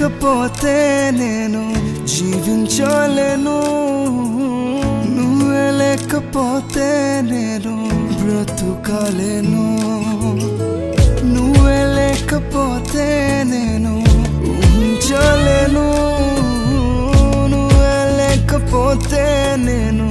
లేకపోతే నేను జీవించలేను, నువ్వే లేకపోతే నేను బ్రతుకలేను, నువ్వే లేకపోతే నేను ఊహించలేను, నువ్వే లేకపోతే నేను